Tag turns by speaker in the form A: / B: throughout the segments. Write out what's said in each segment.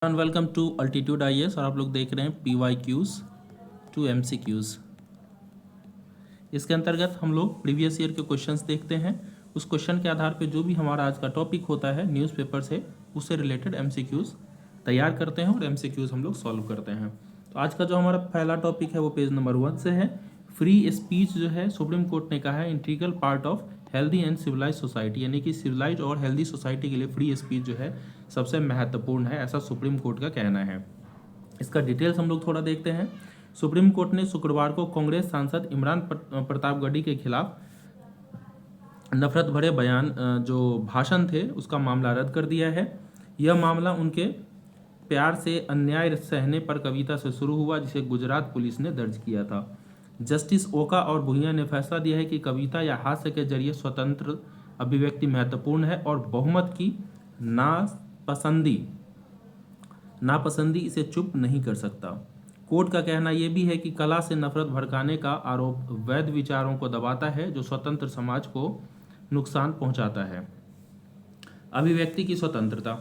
A: And welcome to altitude IAS और आप लोग देख रहे हैं PYQs टू MCQs। इसके अंतर्गत हम लोग प्रीवियस ईयर के क्वेश्चंस देखते हैं। उस क्वेश्चन के आधार पे जो भी हमारा आज का टॉपिक होता है न्यूज़पेपर से, उससे रिलेटेड MCQs तैयार करते हैं और MCQs हम लोग सॉल्व करते हैं। तो आज का जो हमारा पहला टॉपिक है वो पेज नंबर 1 से है। फ्री स्पीच जो है सुप्रीम कोर्ट ने कहा है integral part of healthy and civilise society, यानी कि सिविलाइज और हेल्दी सोसाइटी के लिए फ्री स्पीच जो है सबसे महत्वपूर्ण है, ऐसा सुप्रीम कोर्ट का कहना है। इसका डिटेल्स हम लोग थोड़ा देखते हैं। सुप्रीम कोर्ट ने शुक्रवार को कांग्रेस सांसद इमरान प्रतापगढ़ी के खिलाफ नफरत भरे बयान जो भाषण थे उसका मामला रद्द कर दिया है। यह मामला उनके प्यार से अन्याय सहने पर कविता से शुरू हुआ, जिसे गुजरात पुलिस ने दर्ज किया था। जस्टिस ओका और भुइयां ने फैसला दिया है कि कविता या हास्य के जरिए स्वतंत्र अभिव्यक्ति महत्वपूर्ण है और बहुमत की नापसंदी इसे चुप नहीं कर सकता। कोर्ट का कहना यह भी है कि कला से नफरत भड़काने का आरोप वैध विचारों को दबाता है जो स्वतंत्र समाज को नुकसान पहुंचाता है। अभिव्यक्ति की स्वतंत्रता,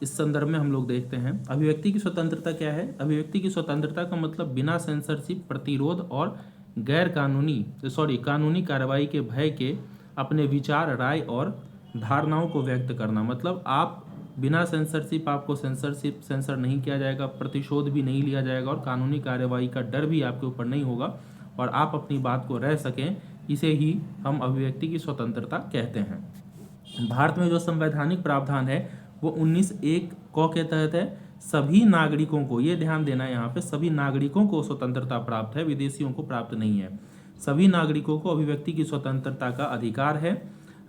A: इस संदर्भ में हम लोग देखते हैं अभिव्यक्ति की स्वतंत्रता क्या है। अभिव्यक्ति की स्वतंत्रता का मतलब बिना सेंसरशिप, प्रतिरोध और कानूनी कार्रवाई के भय के अपने विचार, राय और धारणाओं को व्यक्त करना। मतलब आप बिना सेंसरशिप, आपको सेंसर नहीं किया जाएगा, प्रतिशोध भी नहीं लिया जाएगा और कानूनी कार्रवाई का डर भी आपके ऊपर नहीं होगा और आप अपनी बात को रह सकें, इसे ही हम अभिव्यक्ति की स्वतंत्रता कहते हैं। भारत में जो संवैधानिक प्रावधान है वो 19(1) क के तहत है। सभी नागरिकों को, ये ध्यान देना है यहाँ पे, सभी नागरिकों को स्वतंत्रता प्राप्त है, विदेशियों को प्राप्त नहीं है। सभी नागरिकों को अभिव्यक्ति की स्वतंत्रता का अधिकार है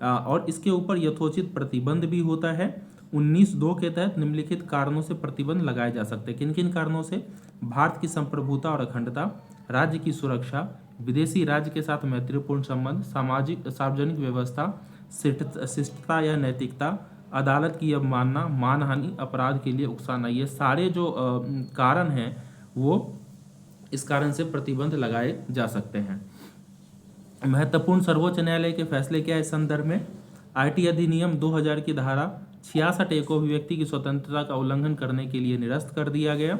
A: और इसके ऊपर यथोचित प्रतिबंध भी होता है। 19(2) के तहत निम्नलिखित कारणों से प्रतिबंध लगाए जा सकते हैं। किन किन कारणों से? भारत की संप्रभुता और अखंडता, राज्य की सुरक्षा, विदेशी राज्य के साथ मैत्रीपूर्ण संबंध, सार्वजनिक व्यवस्था, शिष्टता या नैतिकता, अदालत की अवमानना, मानहानि, अपराध के लिए उकसाना। ये सारे जो कारण हैं वो इस कारण से प्रतिबंध लगाए जा सकते हैं। महत्वपूर्ण सर्वोच्च न्यायालय के फैसले क्या है इस संदर्भ में? IT अधिनियम 2000 की धारा 66 को अभिव्यक्ति की स्वतंत्रता का उल्लंघन करने के लिए निरस्त कर दिया गया।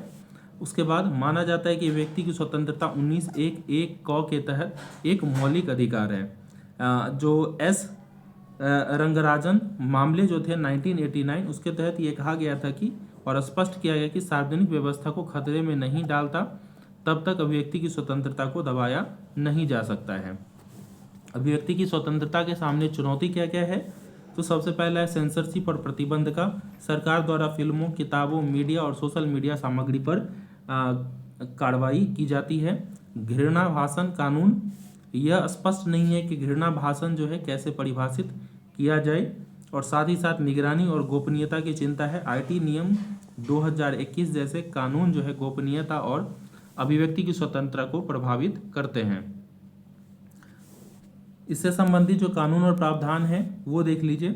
A: उसके बाद माना जाता है कि व्यक्ति की स्वतंत्रता 19(1) क के तहत एक मौलिक अधिकार है। जो S रंगराजन मामले जो थे 1989, उसके तहत ये कहा गया था कि और स्पष्ट किया गया कि सार्वजनिक व्यवस्था को खतरे में नहीं डालता तब तक अभिव्यक्ति की स्वतंत्रता को दबाया नहीं जा सकता है। अभिव्यक्ति की स्वतंत्रता के सामने चुनौती क्या क्या है? तो सबसे पहला है सेंसरशिप और प्रतिबंध का। सरकार द्वारा फिल्मों, किताबों, मीडिया और सोशल मीडिया सामग्री पर कार्रवाई की जाती है। घृणा भाषण कानून, यह स्पष्ट नहीं है कि घृणा भाषण जो है कैसे परिभाषित किया जाए और साथ ही साथ निगरानी और गोपनीयता की चिंता है। IT नियम 2021 जैसे कानून जो है गोपनीयता और अभिव्यक्ति की स्वतंत्रता को प्रभावित करते हैं। इससे संबंधित जो कानून और प्रावधान है वो देख लीजिए।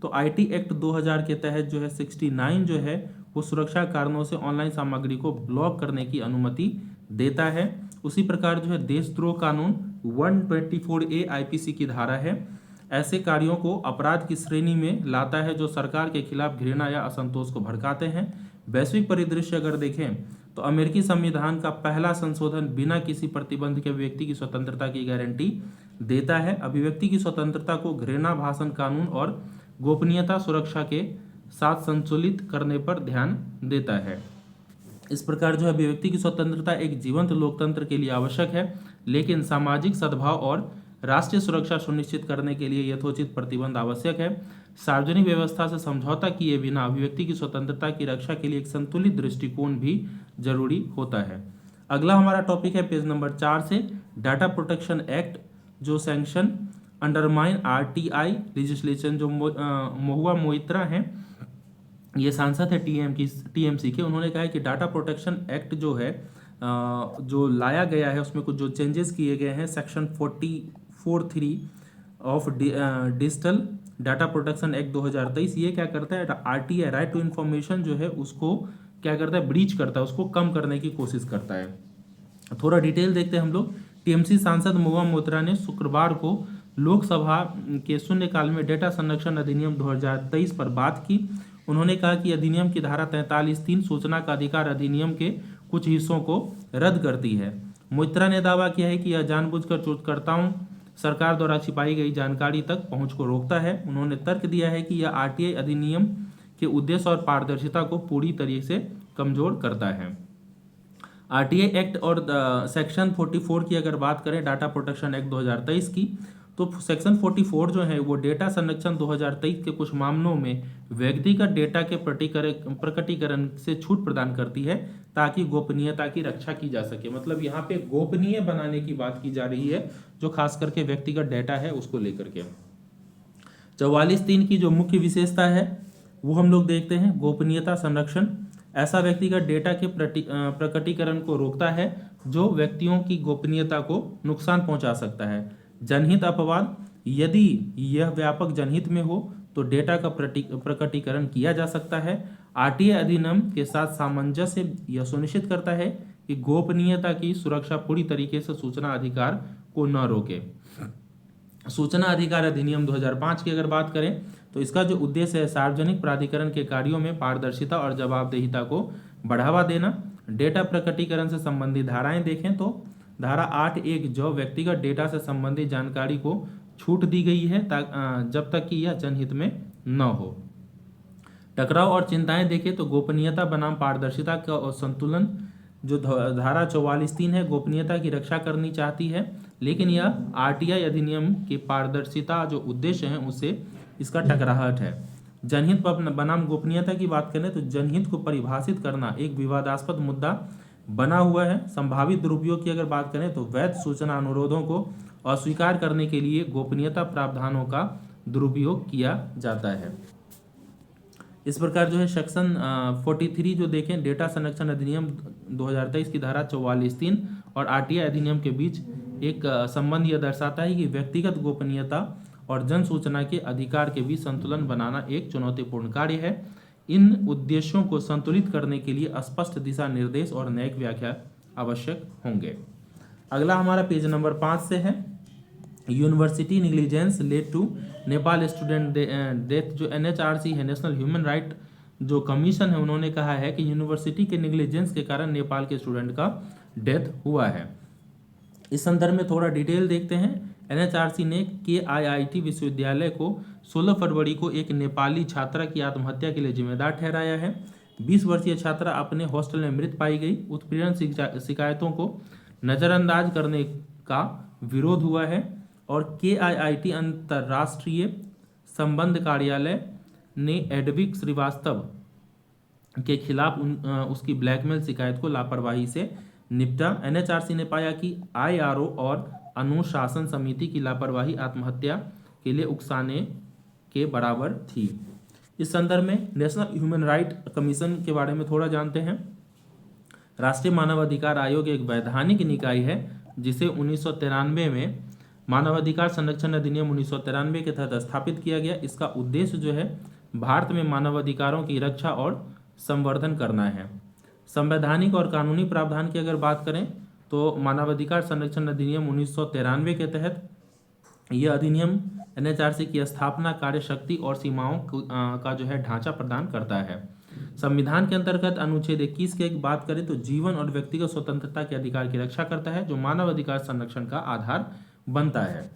A: तो IT एक्ट 2000 के तहत जो है 69 जो है वो सुरक्षा कारणों से ऑनलाइन सामग्री को ब्लॉक करने की अनुमति देता है। उसी प्रकार जो है देशद्रोह कानून 124A IPC की धारा है, ऐसे कार्यों को अपराध की श्रेणी में लाता है जो सरकार के खिलाफ घृणा या असंतोष को भड़काते हैं। वैश्विक परिदृश्य अगर देखें तो अमेरिकी संविधान का पहला संशोधन बिना किसी प्रतिबंध के व्यक्ति की स्वतंत्रता की गारंटी देता है। अभिव्यक्ति की स्वतंत्रता को घृणा भाषण कानून और गोपनीयता सुरक्षा के साथ संतुलित करने पर ध्यान देता है। इस प्रकार जो अभिव्यक्ति की स्वतंत्रता एक जीवंत लोकतंत्र के लिए आवश्यक है, लेकिन सामाजिक सद्भाव और राष्ट्रीय सुरक्षा सुनिश्चित करने के लिए यथोचित प्रतिबंध आवश्यक है। सार्वजनिक व्यवस्था से समझौता किए बिना अभिव्यक्ति की स्वतंत्रता की रक्षा के लिए एक संतुलित दृष्टिकोण भी जरूरी होता है। अगला हमारा टॉपिक है पेज नंबर 4 से, डाटा प्रोटेक्शन एक्ट जो सैंक्शन अंडरमाइन RTI लेजिस्लेशन, जो महुआ मोइत्रा हैं, ये सांसद है TMC के। उन्होंने कहा है कि डाटा प्रोटेक्शन एक्ट जो है जो लाया गया है उसमें कुछ जो चेंजेस किए गए हैं। Section 44(3) of digital data protection act 2023 ये क्या करता है? RTI राइट टू इन्फॉर्मेशन जो है उसको क्या करता है? ब्रीच करता है, उसको कम करने की कोशिश करता है। थोड़ा डिटेल देखते हैं हम लोग। TMC सांसद महुआ मोइत्रा ने शुक्रवार को लोकसभा के शून्यकाल में डेटा संरक्षण अधिनियम 2023 पर बात की। उन्होंने कहा कि अधिनियम की धारा 43(3) सूचना का अधिकार अधिनियम के कुछ हिस्सों को रद्द करती है। मोइत्रा ने दावा किया है कि यह जानबूझकर शोधकर्ताओं सरकार द्वारा छिपाई गई जानकारी तक पहुंच को रोकता है। उन्होंने तर्क दिया है कि यह आरटीआई अधिनियम के उद्देश्य और पारदर्शिता को पूरी तरीके से कमजोर करता है। आरटीआई एक्ट और सेक्शन 44 की अगर बात करें, डाटा प्रोटेक्शन एक्ट 2023 की, तो सेक्शन 44 जो है वो डेटा संरक्षण 2023 के कुछ मामलों में व्यक्तिगत डेटा के प्रकटीकरण से छूट प्रदान करती है ताकि गोपनीयता की रक्षा की जा सके। मतलब यहाँ पे गोपनीय बनाने की बात की जा रही है, जो खास करके व्यक्तिगत डेटा है उसको लेकर के। 44(3) की जो मुख्य विशेषता है वो हम लोग देखते हैं, गोपनीयता संरक्षण। ऐसा व्यक्तिगत डेटा के प्रकटीकरण को रोकता है जो व्यक्तियों की गोपनीयता को नुकसान पहुंचा सकता है। जनहित अपवाद, यदि यह व्यापक जनहित में हो तो डेटा का प्रकटीकरण किया जा सकता है। आरटीआई अधिनियम के साथ सामंजस्य यह सुनिश्चित करता है कि गोपनीयता की सुरक्षा पूरी तरीके से सूचना अधिकार को न रोके। सूचना अधिकार अधिनियम 2005 की अगर बात करें तो इसका जो उद्देश्य है सार्वजनिक प्राधिकरण के कार्यों में पारदर्शिता और जवाबदेहिता को बढ़ावा देना। डेटा प्रकटीकरण से संबंधित धाराएं देखें तो धारा 8(1) जो व्यक्तिगत डेटा से संबंधित जानकारी को छूट दी गई है जब तक कि यह जनहित में न हो। टकराव और चिंताएं देखें तो गोपनीयता बनाम पारदर्शिता का संतुलन, जो धारा 44(3) है, गोपनीयता की रक्षा करनी चाहती है, लेकिन यह आरटीआई अधिनियम के पारदर्शिता जो उद्देश्य है उससे इसका टकराहट है। जनहित बनाम गोपनीयता की बात करें तो जनहित को परिभाषित करना एक विवादास्पद मुद्दा बना हुआ है। संभावित दुरुपयोग की अगर बात करें तो वैध सूचना अनुरोधों को अस्वीकार करने के लिए गोपनीयता प्रावधानों का दुरुपयोग किया जाता है। इस प्रकार जो है सेक्शन 43 जो देखें, डेटा संरक्षण अधिनियम 2023 की धारा 44(3) और आरटीआई अधिनियम के बीच एक संबंध यह दर्शाता है कि व्यक्तिगत गोपनीयता और जन सूचना के अधिकार के बीच संतुलन बनाना एक चुनौतीपूर्ण कार्य है। इन उद्देश्यों को संतुलित करने के लिए स्पष्ट दिशा निर्देश और न्यायिक व्याख्या आवश्यक होंगे। अगला हमारा पेज नंबर 5 से है, university negligence led to Nepal student death. जो एनएचआरसी है, नेशनल ह्यूमन राइट जो कमीशन है, उन्होंने कहा है कि यूनिवर्सिटी के नेग्लिजेंस के कारण नेपाल के स्टूडेंट का डेथ हुआ है। इस संदर्भ में थोड़ा डिटेल देखते हैं। एनएचआरसी ने केआईआईटी विश्वविद्यालय को 16 फरवरी को एक नेपाली छात्रा की आत्महत्या के लिए जिम्मेदार ठहराया है। 20 वर्षीय छात्रा अपने हॉस्टल में मृत पाई गई। उत्पीड़न शिकायतों को नज़रअंदाज करने का विरोध हुआ है और केआईआईटी अंतर्राष्ट्रीय संबंध कार्यालय ने एडविक श्रीवास्तव के खिलाफ उसकी ब्लैकमेल शिकायत को लापरवाही से निपटा। एनएचआरसी ने पाया कि आईआरओ और अनुशासन समिति की लापरवाही आत्महत्या के लिए उकसाने के बराबर थी। इस संदर्भ में नेशनल ह्यूमन राइट कमीशन के बारे में थोड़ा जानते हैं। राष्ट्रीय मानवाधिकार आयोग एक वैधानिक निकाय है जिसे 1993 में मानवाधिकार संरक्षण अधिनियम 1993 के तहत स्थापित किया गया। इसका उद्देश्य जो है भारत में मानवाधिकारों की रक्षा और संवर्धन करना है। संवैधानिक और कानूनी प्रावधान की अगर बात करें तो मानवाधिकार संरक्षण अधिनियम 1993 के तहत यह अधिनियम एनएचआरसी की स्थापना, कार्यशक्ति और सीमाओं का जो है ढांचा प्रदान करता है। संविधान के अंतर्गत अनुच्छेद 21 की एक बात करें तो जीवन और व्यक्तिगत स्वतंत्रता के अधिकार की रक्षा करता है, जो मानवाधिकार संरक्षण का आधार बनता है।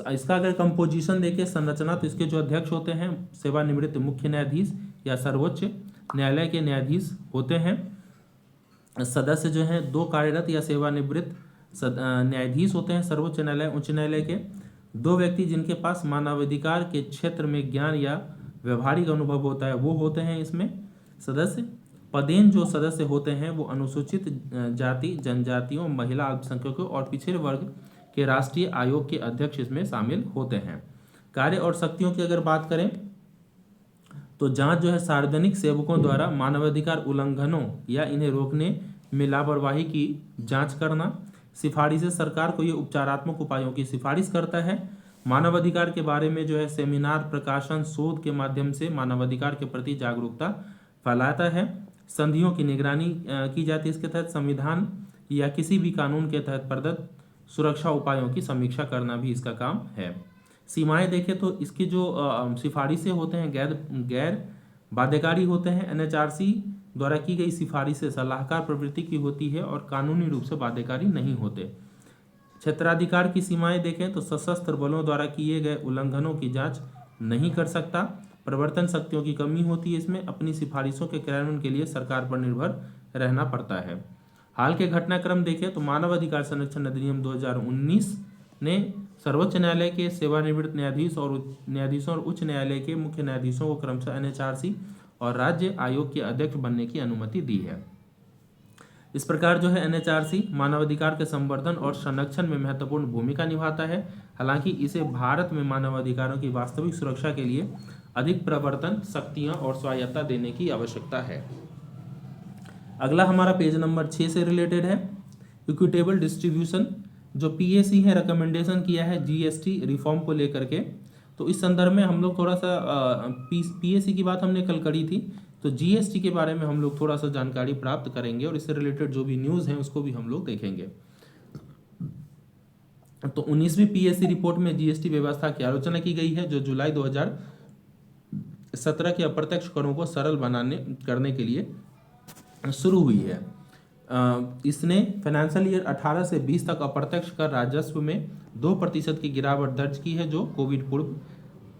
A: इसका अगर कंपोजिशन देखें, संरचना, तो इसके जो अध्यक्ष होते हैं सेवानिवृत्त मुख्य न्यायाधीश या सर्वोच्च न्यायालय के न्यायाधीश होते हैं। सदस्य जो हैं 2 कार्यरत या सेवानिवृत्त न्यायाधीश होते हैं सर्वोच्च न्यायालय, उच्च न्यायालय के। 2 व्यक्ति जिनके पास मानवाधिकार के क्षेत्र में ज्ञान या व्यवहारिक अनुभव होता है वो होते हैं इसमें सदस्य। पदेन जो सदस्य होते हैं वो अनुसूचित जाति, जनजातियों, महिला, अल्पसंख्यकों और पिछड़े वर्ग के राष्ट्रीय आयोग के अध्यक्ष इसमें शामिल होते हैं। कार्य और शक्तियों की अगर बात करें तो जांच जो है सार्वजनिक सेवकों द्वारा मानवाधिकार उल्लंघनों या इन्हें रोकने में लापरवाही की जांच करना। सिफारिशें, सरकार को ये उपचारात्मक उपायों की सिफारिश करता है। मानवाधिकार के बारे में जो है सेमिनार, प्रकाशन, शोध के माध्यम से मानवाधिकार के प्रति जागरूकता फैलाता है। संधियों की निगरानी की जाती है इसके तहत। संविधान या किसी भी कानून के तहत प्रदत्त सुरक्षा उपायों की समीक्षा करना भी इसका काम है। सीमाएं देखें तो इसकी जो सिफारिशें होते हैं गैर बाध्यकारी होते हैं। एनएचआरसी द्वारा की गई सिफारिशें सलाहकार प्रवृत्ति की होती है और कानूनी रूप से बाध्यकारी नहीं होते। क्षेत्राधिकार की सीमाएं देखें तो सशस्त्र बलों द्वारा किए गए उल्लंघनों की जांच नहीं कर सकता। प्रवर्तन शक्तियों की कमी होती है इसमें। अपनी सिफारिशों के क्रियान्वयन के लिए सरकार पर निर्भर रहना पड़ता है। हाल के घटनाक्रम देखें तो मानव अधिकार संरक्षण अधिनियम 2019 ने सर्वोच्च न्यायालय के सेवानिवृत्त न्यायाधीश और न्यायाधीशों और उच्च न्यायालय के मुख्य न्यायाधीशों को क्रमशः एनएचआरसी और राज्य आयोग के अध्यक्ष बनने की अनुमति दी है। इस प्रकार जो है एनएचआरसी मानवाधिकार के संवर्धन और संरक्षण में महत्वपूर्ण भूमिका निभाता है। हालांकि इसे भारत में मानवाधिकारों की वास्तविक सुरक्षा के लिए अधिक प्रवर्तन शक्तियां और स्वायत्तता देने की आवश्यकता है। अगला हमारा पेज नंबर 6 से रिलेटेड है इक्विटेबल डिस्ट्रीब्यूशन। जो पीएसी है रिकमेंडेशन किया है जीएसटी रिफॉर्म को लेकर के। तो इस संदर्भ में हम लोग थोड़ा सा पीएसी की बात हमने कल करी थी, तो जीएसटी के बारे में हम लोग थोड़ा सा जानकारी प्राप्त करेंगे और इससे रिलेटेड जो भी न्यूज़ हैं उसको भी हम लोग देखेंगे। तो 19वीं पीएसी रिपोर्ट में जीएसटी व्यवस्था की आलोचना की गई है जो जुलाई 2017 के अप्रत्यक्ष करों को सरल करने के लिए शुरू हुई है। इसने फाइनेंशियल ईयर 18 से 20 तक अप्रत्यक्ष कर राजस्व में 2% की गिरावट दर्ज की है जो कोविड पूर्व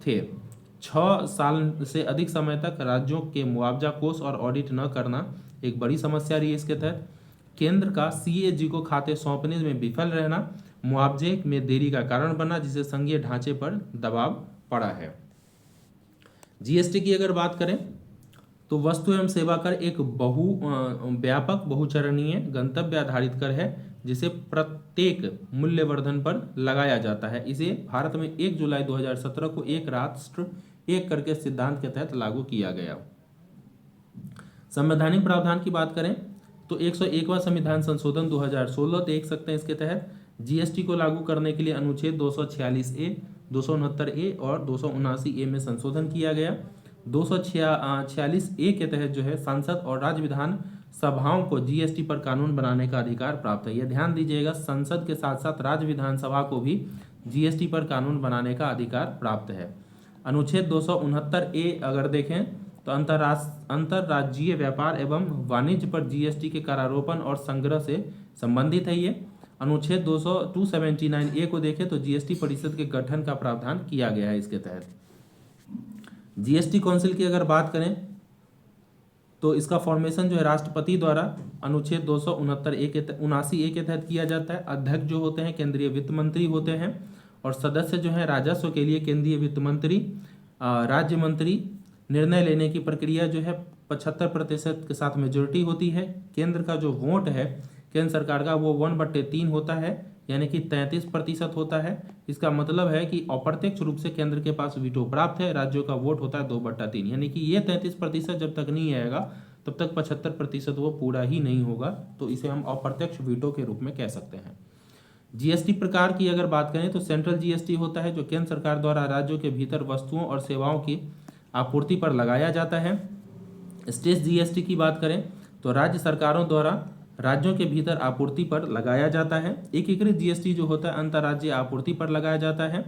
A: थे। 6 साल से अधिक समय तक राज्यों के मुआवजा कोष और ऑडिट न करना एक बड़ी समस्या रही है। इसके तहत केंद्र का सीएजी को खाते सौंपने में विफल रहना मुआवजे में देरी का कारण बना, जिससे संघीय ढांचे पर दबाव पड़ा है। जीएसटी की अगर बात करें तो वस्तु एवं सेवा कर एक व्यापक बहुचरणीय गंतव्य आधारित कर है जिसे प्रत्येक मूल्यवर्धन पर लगाया जाता है। इसे भारत में 1 जुलाई 2017 को एक राष्ट्र एक कर के सिद्धांत के तहत लागू किया गया। संवैधानिक प्रावधान की बात करें तो 101वां संविधान संशोधन 2016 देख सकते हैं। इसके तहत जीएसटी को लागू करने के लिए अनुच्छेद 246A, 269A और 279A में संशोधन किया गया। 246A के तहत जो है संसद और राज्य विधान सभाओं को जीएसटी पर कानून बनाने का अधिकार प्राप्त है। यह ध्यान दीजिएगा, संसद के साथ साथ राज्य विधानसभा को भी जीएसटी पर कानून बनाने का अधिकार प्राप्त है। अनुच्छेद 269A अगर देखें तो अंतर्राज्यीय व्यापार एवं वाणिज्य पर जीएसटी के करारोपण और संग्रह से संबंधित है। ये अनुच्छेद 279A को देखें तो जीएसटी परिषद के गठन का प्रावधान किया गया है। इसके तहत जीएसटी काउंसिल की अगर बात करें तो इसका फॉर्मेशन जो है राष्ट्रपति द्वारा अनुच्छेद 279A के तहत किया जाता है। अध्यक्ष जो होते हैं केंद्रीय वित्त मंत्री होते हैं और सदस्य जो है राजस्व के लिए केंद्रीय वित्त मंत्री, राज्य मंत्री। निर्णय लेने की प्रक्रिया जो है 75% के साथ मेजोरिटी होती है। केंद्र का जो वोट है केंद्र सरकार का वो 1/3 होता है, यानी कि 33% होता है। इसका मतलब है कि अप्रत्यक्ष रूप से केंद्र के पास वीटो प्राप्त है, राज्यों का वोट होता है 2/3, यानी कि ये 33% जब तक नहीं आएगा तब तक 75% वो पूरा ही नहीं होगा। तो इसे हम अप्रत्यक्ष वीटो के रूप में कह सकते हैं। जीएसटी प्रकार की अगर बात करें तो सेंट्रल जीएसटी होता है जो केंद्र सरकार द्वारा राज्यों के भीतर वस्तुओं और सेवाओं की आपूर्ति पर लगाया जाता है। स्टेट जीएसटी की बात करें तो राज्य सरकारों द्वारा राज्यों के भीतर आपूर्ति पर लगाया जाता है। एकीकृत जीएसटी जो होता है अंतर्राज्यीय आपूर्ति पर लगाया जाता है।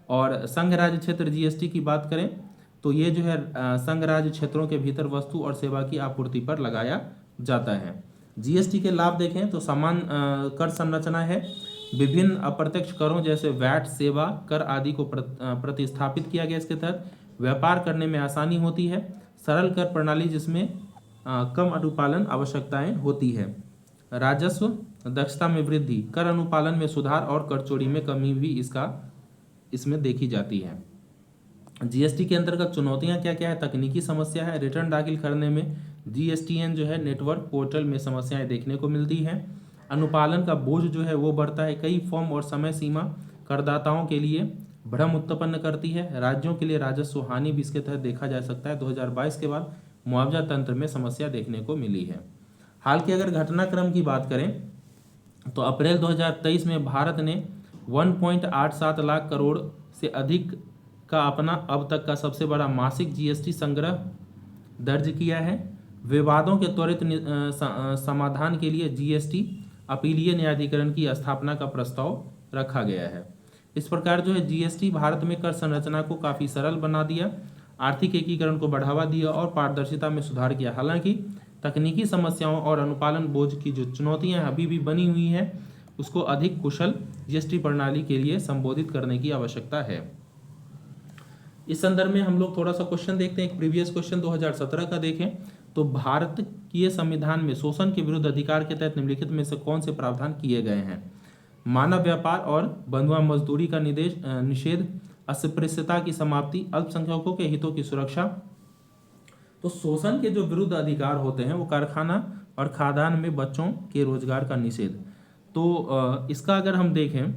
A: और संघ राज्य क्षेत्र जीएसटी की बात करें तो ये जो है संघ राज्य क्षेत्रों के भीतर वस्तु और सेवा की आपूर्ति पर लगाया जाता है। जीएसटी के लाभ देखें तो समान कर संरचना है। विभिन्न अप्रत्यक्ष करों जैसे वैट, सेवा कर आदि को प्रतिस्थापित किया गया। इसके तहत व्यापार करने में आसानी होती है। सरल कर प्रणाली जिसमें कम अनुपालन आवश्यकताएं होती है। राजस्व दक्षता में वृद्धि, कर अनुपालन में सुधार और कर चोरी में कमी भी इसमें देखी जाती है। जीएसटी के अंतर्गत चुनौतियां क्या क्या है? तकनीकी समस्या है। रिटर्न दाखिल करने में जीएसटीएन जो है नेटवर्क पोर्टल में समस्याएं देखने को मिलती हैं। अनुपालन का बोझ जो है वो बढ़ता है। कई फॉर्म और समय सीमा करदाताओं के लिए भ्रम उत्पन्न करती है। राज्यों के लिए राजस्व हानि भी इसके तहत देखा जा सकता है। 2022 के बाद मुआवजा तंत्र में समस्या देखने को मिली है। हाल के अगर घटनाक्रम की बात करें तो अप्रैल 2023 में भारत ने 1.87 लाख करोड़ से अधिक का अपना अब तक का सबसे बड़ा मासिक जीएसटी संग्रह दर्ज किया है। विवादों के त्वरित समाधान के लिए जीएसटी अपीलीय न्यायाधिकरण की स्थापना का प्रस्ताव रखा गया है। इस प्रकार जो है जीएसटी भारत में कर संरचना को काफ़ी सरल बना दिया। आर्थिक एकीकरण को बढ़ावा दिया और पारदर्शिता में सुधार किया। हालांकि तकनीकी समस्याओं और अनुपालन बोझ की जो चुनौतियां अभी भी बनी हुई हैं, उसको अधिक कुशल जीएसटी प्रणाली के लिए संबोधित करने की आवश्यकता है। इस संदर्भ में हम लोग थोड़ा सा क्वेश्चन देखते हैं। एक प्रीवियस क्वेश्चन 2017 का देखें तो भारतीय संविधान में शोषण के विरुद्ध अधिकार के तहत निम्नलिखित में से कौन से प्रावधान किए गए हैं? मानव व्यापार और बंधुआ मजदूरी का निषेध, अस्पृश्यता की समाप्ति, अल्पसंख्यकों के हितों की सुरक्षा। तो शोषण के जो विरुद्ध अधिकार होते हैं वो कारखाना और खाद्यान्न में बच्चों के रोजगार का निषेध। तो इसका अगर हम देखें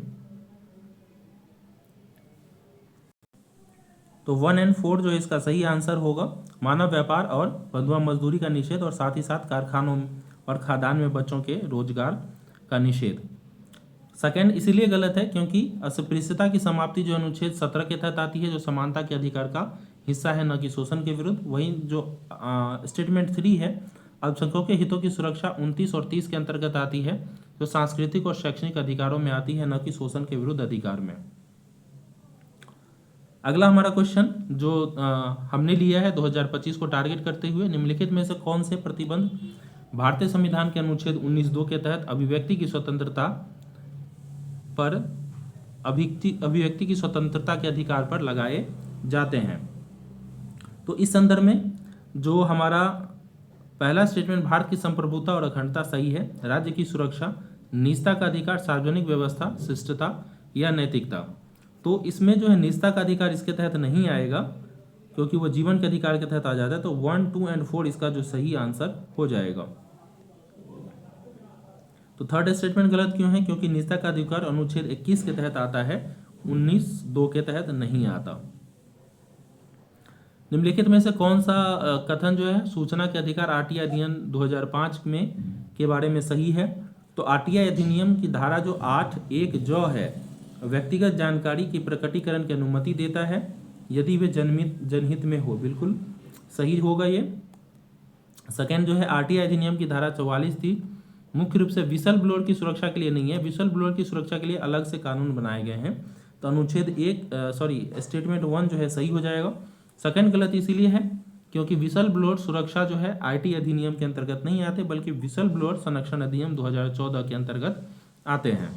A: तो 1 और 4 जो इसका सही आंसर होगा, मानव व्यापार और बंधुआ मजदूरी का निषेध और साथ ही साथ कारखानों और खाद्यान्न में बच्चों के रोजगार का निषेध। सेकंड इसलिए गलत है क्योंकि अस्पृश्यता की समाप्ति जो अनुच्छेद 17 के तहत आती है, जो समानता के अधिकार का हिस्सा है, न कि शोषण के विरुद्ध। वहीं जो स्टेटमेंट 3 है, अल्पसंख्यकों के हितों की सुरक्षा 29 और 30 के अंतर्गत आती है, जो सांस्कृतिक और शैक्षणिक अधिकारों में आती है, न कि शोषण के विरुद्ध अधिकार में। अगला हमारा क्वेश्चन जो हमने लिया है 2025 को टारगेट करते हुए, निम्नलिखित में से कौन से प्रतिबंध भारतीय संविधान के अनुच्छेद 19(2) के तहत अभिव्यक्ति की स्वतंत्रता पर अभिव्यक्ति की स्वतंत्रता के अधिकार पर लगाए जाते हैं? तो इस संदर्भ में जो हमारा पहला स्टेटमेंट, भारत की संप्रभुता और अखंडता सही है। राज्य की सुरक्षा, निजता का अधिकार, सार्वजनिक व्यवस्था, शिष्टता या नैतिकता। तो इसमें जो है निजता का अधिकार इसके तहत नहीं आएगा क्योंकि वो जीवन के अधिकार के तहत आ जाता है। तो 1, 2 और 4 इसका जो सही आंसर हो जाएगा। तो थर्ड स्टेटमेंट गलत क्यों है? क्योंकि निजता का अधिकार अनुच्छेद 21 के तहत आता है, 19(2) के तहत नहीं आता। निम्नलिखित में से कौन सा कथन जो है सूचना के अधिकार आरटीआई अधिनियम 2005 में के बारे में सही है? तो आरटीआई अधिनियम की धारा जो 8(1) जो है, व्यक्तिगत जानकारी की प्रकटीकरण की अनुमति देता है यदि वे जनहित में हो। बिल्कुल सही होगा ये। सेकेंड जो है, आरटीआई अधिनियम की धारा 44 थी, मुख्य रूप से विसल ब्लोअर की सुरक्षा के लिए नहीं है। विसल ब्लोअर की सुरक्षा के लिए अलग से कानून बनाए गए हैं। तो अनुच्छेद स्टेटमेंट 1 जो है सही हो जाएगा। सेकेंड गलत इसीलिए है क्योंकि विसल ब्लोअर सुरक्षा जो है आईटी अधिनियम के अंतर्गत नहीं आते, बल्कि विसल ब्लोअर संरक्षण अधिनियम 2014 के अंतर्गत आते हैं।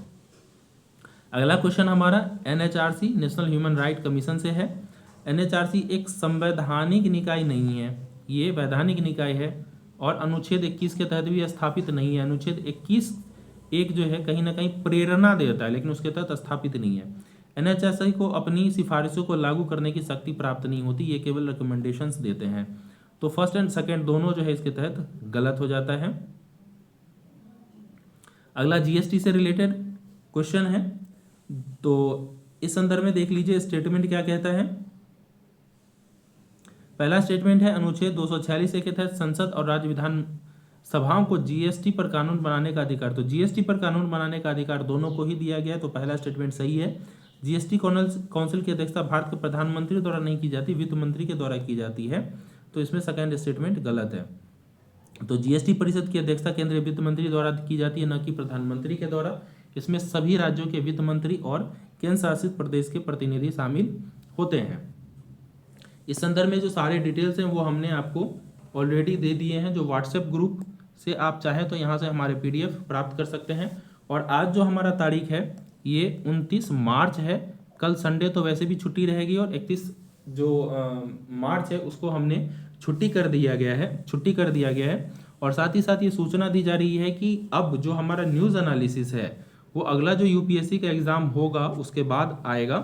A: अगला क्वेश्चन हमारा NHRC national human right commission से है। एनएचआरसी एक संवैधानिक निकाय नहीं है, ये वैधानिक निकाय है और अनुच्छेद 21 के तहत भी स्थापित नहीं है। अनुच्छेद 21(1) जो है कहीं ना कहीं प्रेरणा देता है, लेकिन उसके तहत स्थापित नहीं है। एनएचआरसी को अपनी सिफारिशों को लागू करने की शक्ति प्राप्त नहीं होती, ये केवल रिकमेंडेशंस देते हैं। तो फर्स्ट एंड सेकेंड दोनों जो है इसके तहत गलत हो जाता है। अगला जीएसटी से रिलेटेड क्वेश्चन है, तो इस संदर्भ में देख लीजिए स्टेटमेंट क्या कहता है। पहला स्टेटमेंट है अनुच्छेद 246 के तहत संसद और राज्य विधान सभाओं को जीएसटी पर कानून बनाने का अधिकार। तो जीएसटी पर कानून बनाने का अधिकार दोनों को ही दिया गया है, तो पहला स्टेटमेंट सही है। जीएसटी काउंसिल की अध्यक्षता भारत के प्रधानमंत्री द्वारा नहीं की जाती, वित्त मंत्री के द्वारा की जाती है, तो इसमें सेकंड स्टेटमेंट गलत है। तो जीएसटी परिषद की अध्यक्षता केंद्रीय वित्त मंत्री द्वारा की जाती है, न कि प्रधानमंत्री के द्वारा। इसमें सभी राज्यों के वित्त मंत्री और केंद्र शासित प्रदेश के प्रतिनिधि शामिल होते हैं। इस संदर्भ में जो सारे डिटेल्स हैं वो हमने आपको ऑलरेडी दे दिए हैं, जो व्हाट्सएप ग्रुप से आप चाहें तो यहाँ से हमारे पीडीएफ प्राप्त कर सकते हैं। और आज जो हमारा तारीख है ये 29 मार्च है। कल संडे तो वैसे भी छुट्टी रहेगी और 31 जो मार्च है उसको हमने छुट्टी कर दिया गया है। और साथ ही साथ ये सूचना दी जा रही है कि अब जो हमारा न्यूज़ एनालिसिस है वो अगला जो यूपीएससी का एग्ज़ाम होगा उसके बाद आएगा।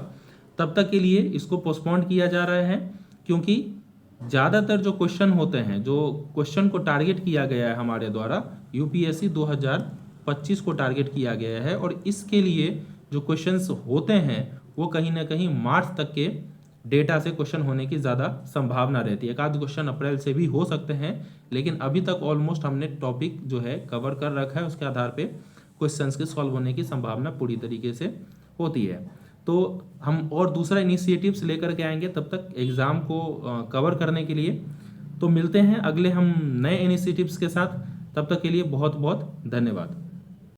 A: तब तक के लिए इसको पोस्टपोन किया जा रहा है, क्योंकि ज़्यादातर जो क्वेश्चन होते हैं, जो क्वेश्चन को टारगेट किया गया है हमारे द्वारा, यूपीएससी 2025 को टारगेट किया गया है। और इसके लिए जो क्वेश्चंस होते हैं वो कहीं ना कहीं मार्च तक के डेटा से क्वेश्चन होने की ज़्यादा संभावना रहती है। एक आध क्वेश्चन अप्रैल से भी हो सकते हैं, लेकिन अभी तक ऑलमोस्ट हमने टॉपिक जो है कवर कर रखा है, उसके आधार पे क्वेश्चंस के सॉल्व होने की संभावना पूरी तरीके से होती है। तो हम और दूसरा इनिशिएटिव्स लेकर के आएंगे तब तक एग्ज़ाम को कवर करने के लिए। तो मिलते हैं अगले हम नए इनिशिएटिव्स के साथ, तब तक के लिए बहुत बहुत धन्यवाद।